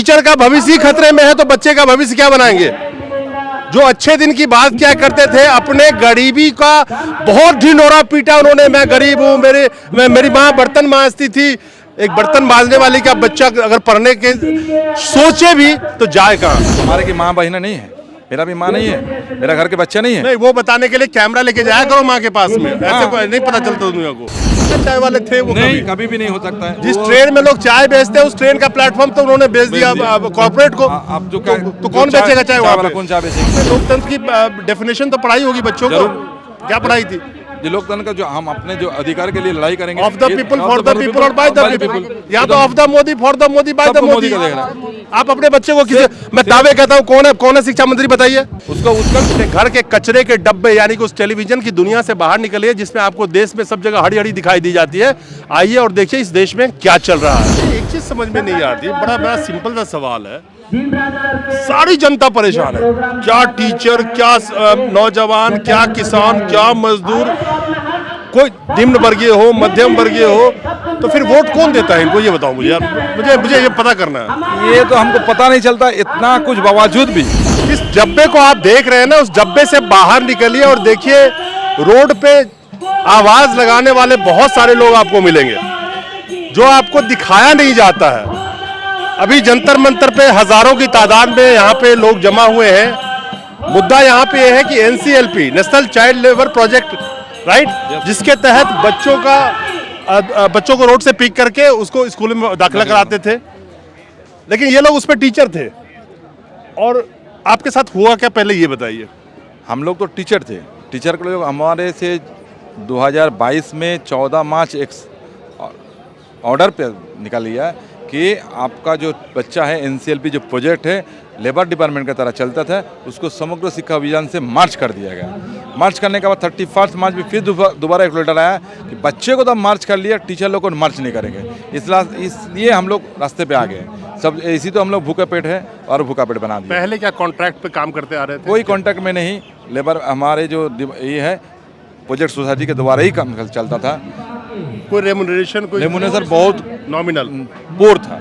Teacher का भविष्य ही खतरे में है तो बच्चे का भविष्य क्या बनाएंगे। जो अच्छे दिन की बात क्या करते थे, अपने गरीबी का बहुत ढिंढोरा पीटा उन्होंने। मैं गरीब हूँ, मेरी माँ बर्तन मांजती थी। एक बर्तन मांजने वाली का बच्चा अगर पढ़ने के सोचे भी तो जाए कहाँ। हमारे की माँ बहना नहीं है, मेरा भी माँ नहीं है, मेरा घर के बच्चे नहीं है। नहीं, वो बताने के लिए कैमरा लेके जाया करो माँ के पास में। ऐसे कोई नहीं पता चलता दुनिया को। चाय वाले थे वो, नहीं कभी भी नहीं हो सकता है। जिस ट्रेन में लोग चाय बेचते हैं उस ट्रेन का प्लेटफॉर्म तो उन्होंने बेच दिया कॉर्पोरेट को। अब जो तो कौन बेचेगा चाय वहाँ पे? कौन चाय बेचेगा? लोकतंत्र की डेफिनेशन तो पढ़ाई होगी बच्चों को। क्या पढ़ाई थी? जो लोकतंत्र का जो हम अपने जो अधिकार के लिए लड़ाई करेंगे, of the people for the people और बाय द पीपल, या तो of the Modi for the Modi by the Modi का देख रहा है। आप अपने बच्चे को किसी, मैं दावे कहता हूँ, कौन है शिक्षा मंत्री बताइए उसको। उसका घर के कचरे के डब्बे यानी कि उस टेलीविजन की दुनिया से बाहर निकलिए जिसमें आपको देश में सब जगह हरी हरी दिखाई दी जाती है। आइए और देखिए इस देश में क्या चल रहा है। एक चीज समझ में नहीं आती, बड़ा सिंपल सा सवाल है। सारी जनता परेशान है, क्या टीचर, क्या नौजवान, क्या किसान, क्या मजदूर, कोई निम्न वर्गीय हो, मध्यम वर्गीय हो, तो फिर वोट कौन देता है इनको, ये बताओ मुझे यार। मुझे ये पता करना है। ये तो हमको पता नहीं चलता, इतना कुछ बावजूद भी। इस जब्बे को आप देख रहे हैं ना, उस जब्बे से बाहर निकलिए और देखिए रोड पे आवाज लगाने वाले बहुत सारे लोग आपको मिलेंगे जो आपको दिखाया नहीं जाता है। अभी जंतर मंतर पे हजारों की तादाद में यहाँ पे लोग जमा हुए हैं। मुद्दा यहाँ पे है कि NCLP, national child labour project, right, जिसके तहत बच्चों को रोड से पिक करके उसको स्कूल में दाखिला कराते थे, लेकिन ये लोग उस पर टीचर थे। और आपके साथ हुआ क्या, पहले ये बताइए। हम लोग तो टीचर थे, टीचर के लोग हमारे से 2022 में 14 मार्च एक ऑर्डर पे निकाल लिया है कि आपका जो बच्चा है NCLP जो प्रोजेक्ट है लेबर डिपार्टमेंट की तरह चलता था, उसको समग्र शिक्षा अभियान से मार्च कर दिया गया। मार्च करने के बाद 31 मार्च में फिर दोबारा एक लेटर आया कि बच्चे को तो मार्च कर लिया, टीचर लोग को मार्च नहीं करेंगे। इसलिए हम लोग रास्ते पे आ गए सब। इसी तो हम लोग भूखा पेट है और भूखा पेट बना दिया। पहले क्या कॉन्ट्रैक्ट पे काम करते आ रहे थे? कोई कॉन्ट्रैक्ट में नहीं, लेबर हमारे जो ये है प्रोजेक्ट सोसाइटी के द्वारा ही काम चलता था। कोई रेमुनरेशन बहुत नॉमिनल पोर था।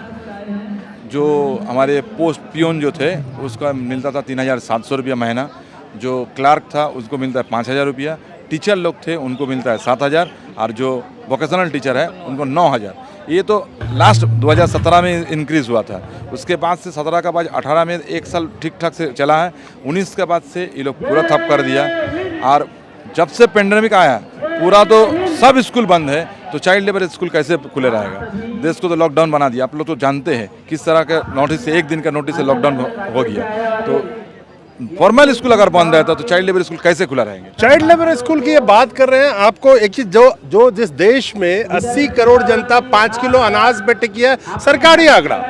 जो हमारे पोस्ट पियोन जो थे उसका मिलता था 3700 रुपया महीना, जो क्लार्क था उसको मिलता है 5000 रुपया, टीचर लोग थे उनको मिलता है 7000, और जो वोकेशनल टीचर है उनको 9000। ये तो लास्ट 2017 में इंक्रीज हुआ था। उसके बाद से 17 का बाद 18 में एक साल ठीक ठाक से चला है, 19 के बाद से ये लोग पूरा ठप कर दिया। और जब से पेंडेमिक आया पूरा तो सब स्कूल बंद है, तो चाइल्ड लेबर स्कूल कैसे खुले रहेगा। देश को तो लॉकडाउन बना दिया। आप लोग तो जानते हैं किस तरह के नोटिस से, एक दिन का नोटिस से लॉकडाउन हो गया। तो फॉर्मल स्कूल अगर बंद रहता तो चाइल्ड लेबर स्कूल कैसे खुला रहेंगे। चाइल्ड लेबर स्कूल की ये बात कर रहे हैं। आपको एक चीज, जो जिस देश में 80 करोड़ जनता 5 किलो अनाज पे टिकी है, सरकारी आंकड़ा,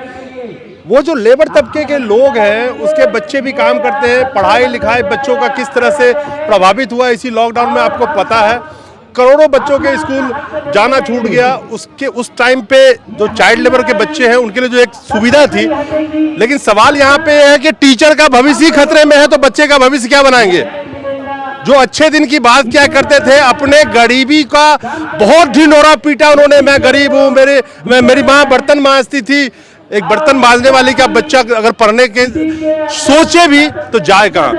वो जो लेबर तबके के लोग हैं उसके बच्चे भी काम करते हैं। पढ़ाई लिखाई बच्चों का किस तरह से प्रभावित हुआ इसी लॉकडाउन में आपको पता है। करोड़ों बच्चों के स्कूल जाना छूट गया। उस टाइम पे जो चाइल्ड लेबर के बच्चे हैं उनके लिए जो एक सुविधा थी, लेकिन सवाल यहाँ पे है कि टीचर का भविष्य ही खतरे में है तो बच्चे का भविष्य क्या बनाएंगे। जो अच्छे दिन की बात क्या करते थे, अपने गरीबी का बहुत ढिंढोरा पीटा उन्होंने। मैं गरीब हूँ, मेरी माँ बर्तन मांजती थी। एक बर्तन मांजने वाली का बच्चा अगर पढ़ने के सोचे भी तो जाए कहाँ।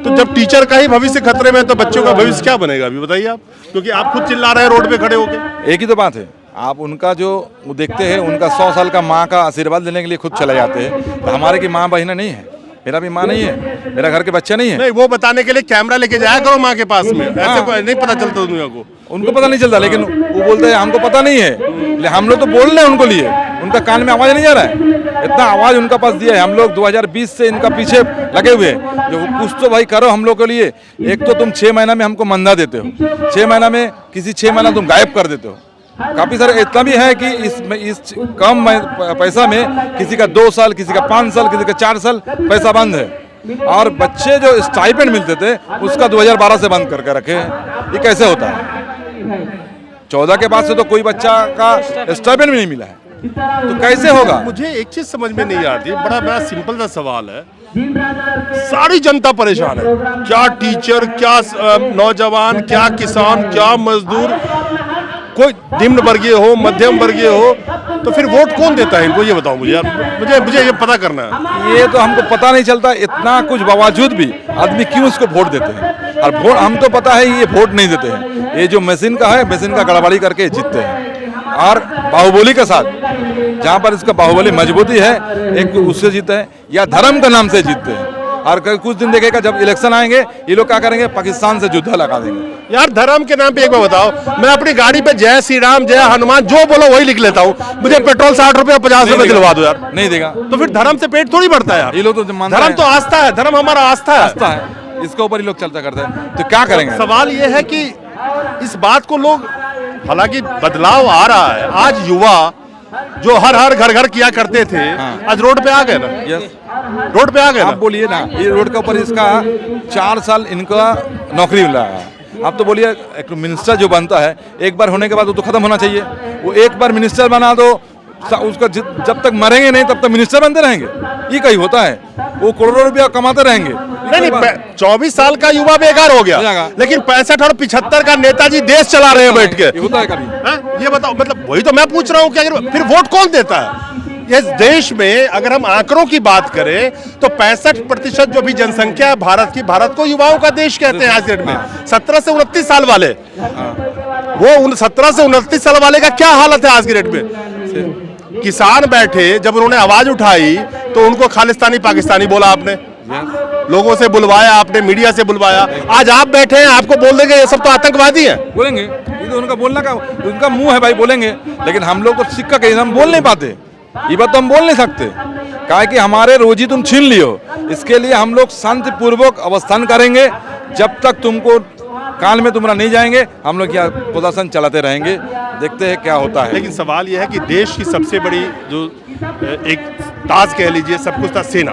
तो जब टीचर का ही भविष्य खतरे में तो बच्चों का भविष्य क्या बनेगा, अभी बताइए आप, क्योंकि आप खुद चिल्ला रहे हैं रोड पे खड़े होके। एक ही तो बात है, आप उनका जो वो देखते हैं, उनका 100 साल का माँ का आशीर्वाद लेने के लिए खुद चले जाते हैं। तो हमारे की माँ बहना नहीं है, मेरा भी माँ नहीं है, मेरा घर के बच्चे नहीं है। नहीं, वो बताने के लिए कैमरा लेके जाया करो माँ के पास में। ऐसे कोई नहीं पता चलता दुनिया को। उनको पता नहीं चलता, लेकिन वो बोलते हैं हमको पता नहीं है। हम लोग तो बोल रहे हैं उनको लिए, उनका कान में आवाज नहीं जा रहा है। इतना आवाज उनका पास दिया है। हम लोग 2020 से इनका पीछे लगे हुए हैं। जो कुछ तो भाई करो हम लोग के लिए। एक तो तुम 6 महीना में हमको मंदा देते हो, 6 महीना में किसी 6 महीना तुम गायब कर देते हो। काफ़ी सारे इतना भी है कि इस कम पैसा में किसी का 2 साल, किसी का 5 साल, किसी का 4 साल पैसा बंद है। और बच्चे जो स्टाइपेंड मिलते थे उसका 2012 से बंद करके रखे हैं। ये कैसे होता है? 14 के बाद से तो कोई बच्चा का स्टाइपेंड भी नहीं मिला है, तो कैसे होगा? मुझे एक चीज समझ में नहीं आती, बड़ा सिंपल सा सवाल है। सारी जनता परेशान है, क्या टीचर, क्या नौजवान, क्या किसान, क्या मजदूर, कोई निम्न वर्गीय हो, मध्यम वर्गीय हो, तो फिर वोट कौन देता है इनको, ये बताओ मुझे यार, मुझे ये पता करना है। ये तो हमको पता नहीं चलता, इतना कुछ बावजूद भी आदमी क्यों इसको वोट देते हैं। और वोट हम तो पता है ये वोट नहीं देते हैं, ये जो मशीन का है, मशीन का गड़बड़ी करके जीतते हैं। और बाहुबली के साथ, जहाँ पर इसका बाहुबली मजबूती है, एक उससे जीते हैं या धर्म के नाम से जीतते हैं। और कुछ दिन देखेगा जब इलेक्शन आएंगे ये लोग क्या करेंगे, पाकिस्तान से युद्ध लगा देंगे। यार धर्म के नाम पे एक बार बताओ, मैं अपनी गाड़ी पे जय श्री राम, जय हनुमान, जो बोलो वही लिख लेता हूँ, मुझे पेट्रोल 60 रुपए 50 रुपए दिलवा दो यार। नहीं देगा। तो फिर धर्म से पेट थोड़ी भरता है यार। ये लोग तो मानते धर्म हैं। तो आस्था है, धर्म हमारा आस्था है। आस्था है, इसके ऊपर ही लोग चलता करते हैं, तो क्या करेंगे। सवाल ये है कि इस बात को लोग, हालांकि बदलाव आ रहा है, आज युवा जो हर घर घर किया करते थे, आज रोड पे आ गए ना। यस, रोड पे आ गए आप ना। बोलिए ना, ये रोड के ऊपर इसका 4 साल इनका नौकरी मिला है। आप तो बोलिए एक मिनिस्टर जो बनता है, एक बार होने के बाद वो तो खत्म होना चाहिए। वो एक बार मिनिस्टर बना दो, उसका जब तक मरेंगे नहीं तब तक मिनिस्टर बनते रहेंगे। ये कहीं होता है, वो करोड़ों रुपया कमाते रहेंगे। नहीं, 24 साल का युवा बेकार हो गया, लेकिन 65 और 75 का नेताजी देश चला रहे हैं बैठ के। ये होता है कभी। ये बताओ, मतलब वही तो मैं पूछ रहा हूँ कि अगर फिर वोट कौन देता है इस देश में। अगर हम आंकड़ों की बात करें तो 65% जो भी जनसंख्या है भारत की, भारत को युवाओं का देश कहते हैं आज डेट में। 17 से 29 साल वाले, वो 17 से 29 साल वाले का क्या हालत है आज की डेट में। किसान बैठे, जब उन्होंने आवाज उठाई तो उनको खालिस्तानी पाकिस्तानी बोला आपने, लोगों से बुलवाया आपने, मीडिया से बुलवाया। आज आप बैठे हैं, आपको बोल देंगे ये सब तो आतंकवादी है। बोलेंगे, ये तो उनका बोलना का, उनका मुंह है भाई, बोलेंगे। लेकिन हम लोग तो सिक्का कहीं हम बोल नहीं पाते, ये बात तो हम बोल नहीं सकते, काहे कि हमारे रोजी तुम छीन लियो। इसके लिए हम लोग शांतिपूर्वक अवस्थान करेंगे, जब तक तुमको काल में तुम्हारा नहीं जाएंगे, हम लोग क्या प्रदर्शन चलाते रहेंगे, देखते हैं क्या होता है। लेकिन सवाल यह है कि देश की सबसे बड़ी जो एक ताज कह लीजिए, सब कुछ था सेना।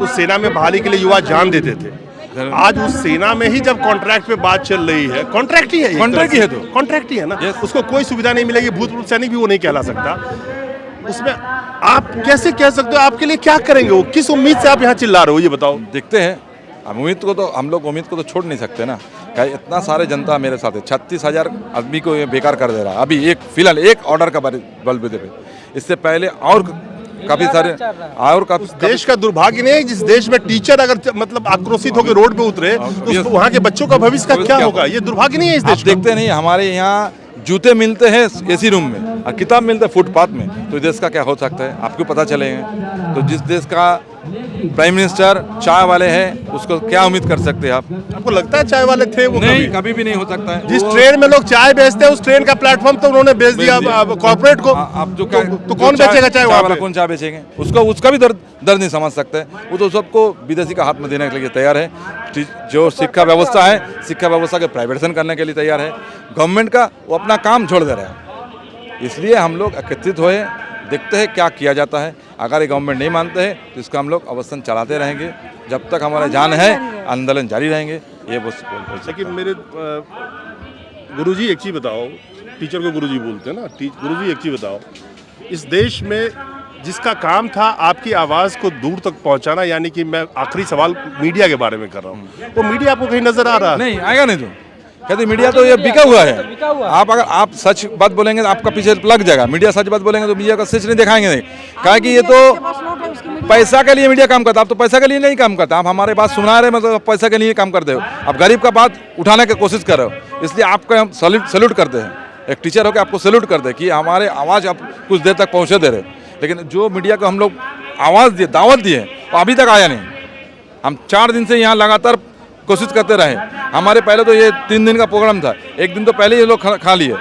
उस सेना में बहाली के लिए युवा जान देते थे। आज उस सेना में ही जब कॉन्ट्रैक्ट पे बात चल रही है, कॉन्ट्रैक्ट ही है, कॉन्ट्रैक्ट ही है, तो कॉन्ट्रैक्ट ही है ना। उसको कोई सुविधा नहीं मिलेगी, भूतपूर्व सैनिक भी वो नहीं कहला सकता। उसमें आप कैसे कह सकते हो, आपके लिए क्या करेंगे वो, किस उम्मीद से आप यहाँ चिल्ला रहे हो, ये बताओ। देखते हैं, उम्मीद को तो हम लोग उम्मीद को तो छोड़ नहीं सकते ना। क्या इतना सारे जनता मेरे साथ है, 36,000 आदमी को ये बेकार कर दे रहा है। अभी एक फिलहाल एक ऑर्डर का बलबूते पे, इससे पहले और काफी सारे और देश का दुर्भाग्य नहीं है जिस देश में टीचर अगर मतलब आक्रोशित होकर रोड पे उतरे तो वहाँ के बच्चों का भविष्य का क्या होगा। ये दुर्भाग्य नहीं है इस देश। देखते नहीं, हमारे यहाँ जूते मिलते हैं एसी रूम में और किताब मिलता है फुटपाथ में, तो देश का क्या हो सकता है आपको पता चलेगा। तो जिस देश का प्राइम मिनिस्टर चाय वाले हैं, उसको क्या उम्मीद कर सकते हैं आप। आपको लगता है चाय वाले थे वो? नहीं, कभी भी नहीं हो सकता है। जिस ट्रेन में लोग चाय बेचते हैं उस ट्रेन का प्लेटफॉर्म तो उन्होंने बेच दिया कॉर्पोरेट को। अब जो तो कौन बेचेगा चाय वाला, कौन चाय बेचेंगे, उसका भी दर्द नहीं समझ सकते। वो तो सबको विदेशी का हाथ में देने के लिए तैयार है। जो शिक्षा व्यवस्था है, शिक्षा व्यवस्था के प्राइवेटाइजेशन करने के लिए तैयार है। गवर्नमेंट का वो अपना काम छोड़ दे रहा है। इसलिए हम लोग एकत्रित हुए, देखते हैं क्या किया जाता है। अगर ये गवर्नमेंट नहीं मानते हैं तो इसका हम लोग अवस्थान चलाते रहेंगे, जब तक हमारा जान है आंदोलन जारी रहेंगे। ये बस लेकिन मेरे गुरुजी एक चीज़ बताओ, टीचर को गुरुजी बोलते हैं ना, गुरुजी एक चीज़ बताओ, इस देश में जिसका काम था आपकी आवाज़ को दूर तक पहुंचाना, यानी कि मैं आखिरी सवाल मीडिया के बारे में कर रहा हूँ, वो मीडिया आपको कहीं नजर आ रहा है? नहीं आएगा, नहीं तो कहते मीडिया तो ये बिका हुआ है। आप अगर आप सच बात बोलेंगे तो आपका पीछे लग जाएगा, मीडिया सच बात बोलेंगे तो मीडिया का सच नहीं दिखाएंगे नहीं, क्या कि ये तो पैसा के लिए मीडिया काम करता है। आप तो पैसा के लिए नहीं काम करता, आप हमारे बात सुना रहे मतलब पैसा के लिए काम करते हो। आप गरीब का बात उठाने की कोशिश कर रहे हो, इसलिए आपको हम सैल्यूट करते हैं। एक टीचर होकर आपको सैल्यूट करते हैं कि हमारे आवाज़ आप कुछ देर तक पहुँचे दे रहे। लेकिन जो मीडिया को हम लोग आवाज़ दिए, दावत दिए, वो अभी तक आया नहीं। हम 4 दिन से यहाँ लगातार कोशिश करते रहे। हमारे पहले तो ये 3 दिन का प्रोग्राम था, एक दिन तो पहले ये लोग खा लिए।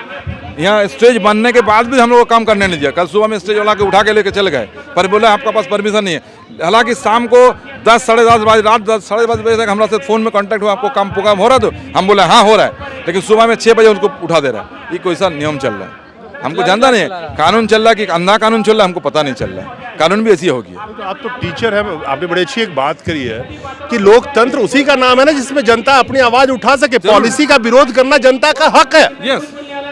यहाँ स्टेज बनने के बाद भी हम लोग को काम करने नहीं दिया। कल सुबह में स्टेज वाला के उठा के लेके चले गए, पर बोले आपका पास परमिशन नहीं है। हालांकि शाम को 10 साढ़े 10 बजे, रात 10 साढ़े 10 बजे तक हमारे से फ़ोन में कांटेक्ट हुआ, आपको काम प्रोग्राम हो रहा तो हम बोले हाँ हो रहा है, लेकिन सुबह में 6 बजे उनको उठा दे रहा है। ये कोई सा नियम चल रहा है, हमको जानता नहीं है। कानून चल रहा है कि अंधा कानून चल रहा है, हमको पता नहीं चल रहा है। कानून भी ऐसी होगी। तो आप तो टीचर हैं, आपने बड़ी अच्छी एक बात करी है कि लोकतंत्र उसी का नाम है ना जिसमें जनता अपनी आवाज उठा सके। पॉलिसी का विरोध करना जनता का हक है। यस,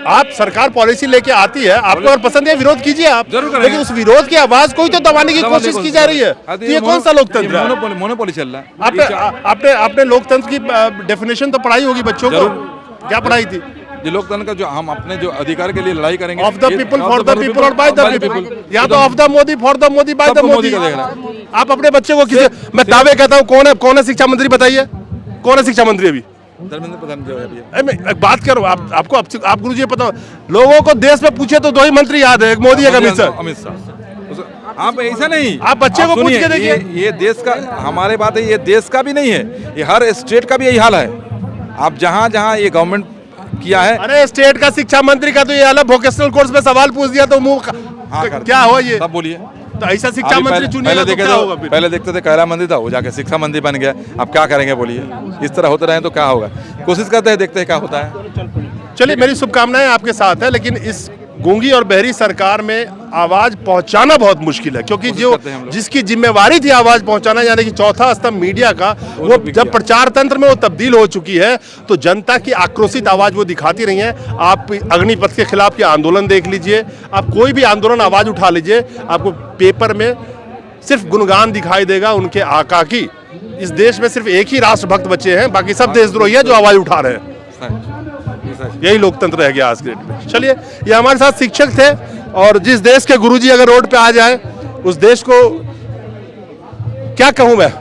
आप सरकार पॉलिसी लेके आती है, आपको अगर पसंद है विरोध कीजिए आप, लेकिन उस विरोध की आवाज को ही तो दबाने की कोशिश की जा रही है। तो ये कौन सा लोकतंत्र है? मोनोपोली चल रहा है। आपने लोकतंत्र की डेफिनेशन तो पढ़ाई होगी बच्चों को, क्या पढ़ाई थी? जो लोकतंत्र का जो हम अपने जो अधिकार के लिए लड़ाई करेंगे of the people for the people और बाय द पीपल, या तो of the Modi for the Modi by the सबको मोदी मोदी का देखना। आप अपने बच्चे को किसी, मैं दावे कहता हूँ, कौन है शिक्षा मंत्री बताइए, कौन है शिक्षा मंत्री अभी? धर्मेंद्र प्रधान जो है अभी। अरे मैं एक बात करो, आप गुरुजी पता हो, लोगों को देश में पूछे तो 2 ही मंत्री याद है, एक मोदी एक अमित शाह। अमित शाह आप ऐसा नहीं, आप बच्चे को पूछ सुनिए, के देखिए। ये देश का, हमारे बात है, ये देश का भी नहीं है, ये हर स्टेट का भी यही हाल है। आप जहाँ जहाँ ये गवर्नमेंट किया है, अरे स्टेट का शिक्षा मंत्री का तो ये अलग वोकेशनल कोर्स में सवाल पूछ दिया तो मुंह क्या हुआ ये? सब बोलिए। तो ऐसा शिक्षा मंत्री चुनिएगा तो क्या होगा फिर? पहले देखते थे कैला मंत्री था, वो जाके शिक्षा मंत्री बन गया। अब क्या करेंगे बोलिए? इस तरह होते रहे तो क्या होगा? कोशिश करते हैं, देखते हैं क्या होता है। चलिए, मेरी शुभकामनाएं आपके साथ है, लेकिन इस गूंगी और बहरी सरकार में आवाज पहुंचाना बहुत मुश्किल है, क्योंकि जो करते हैं हम लोग। जिसकी जिम्मेवारी थी आवाज पहुंचाना, यानी कि चौथा स्तंभ मीडिया का, वो बिक जब गया। प्रचार तंत्र में वो तब्दील हो चुकी है, तो जनता की आक्रोशित आवाज वो दिखाती रही है। आप अग्निपथ के खिलाफ के आंदोलन देख लीजिए, आप कोई भी आंदोलन आवाज उठा लीजिए, आपको पेपर में सिर्फ गुणगान दिखाई देगा उनके आका की। इस देश में सिर्फ एक ही राष्ट्रभक्त बचे हैं, बाकी सब देशद्रोही है जो आवाज उठा रहे हैं। यही लोकतंत्र रह गया आज के डेट में। चलिए, ये हमारे साथ शिक्षक थे, और जिस देश के गुरुजी अगर रोड पे आ जाए, उस देश को क्या कहूं मैं,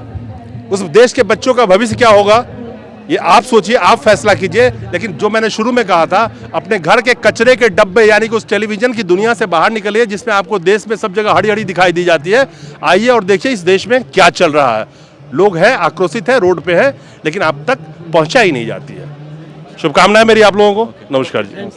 उस देश के बच्चों का भविष्य क्या होगा, ये आप सोचिए, आप फैसला कीजिए। लेकिन जो मैंने शुरू में कहा था, अपने घर के कचरे के डब्बे, यानी कि उस टेलीविजन की दुनिया से बाहर निकलिए जिसमें आपको देश में सब जगह हरी हरी दिखाई दी जाती है। आइए और देखिए इस देश में क्या चल रहा है। लोग हैं, आक्रोशित है, रोड पे है, लेकिन अब तक पहुंचाई नहीं जाती है। शुभकामनाएं मेरी आप लोगों को। नमस्कार जी।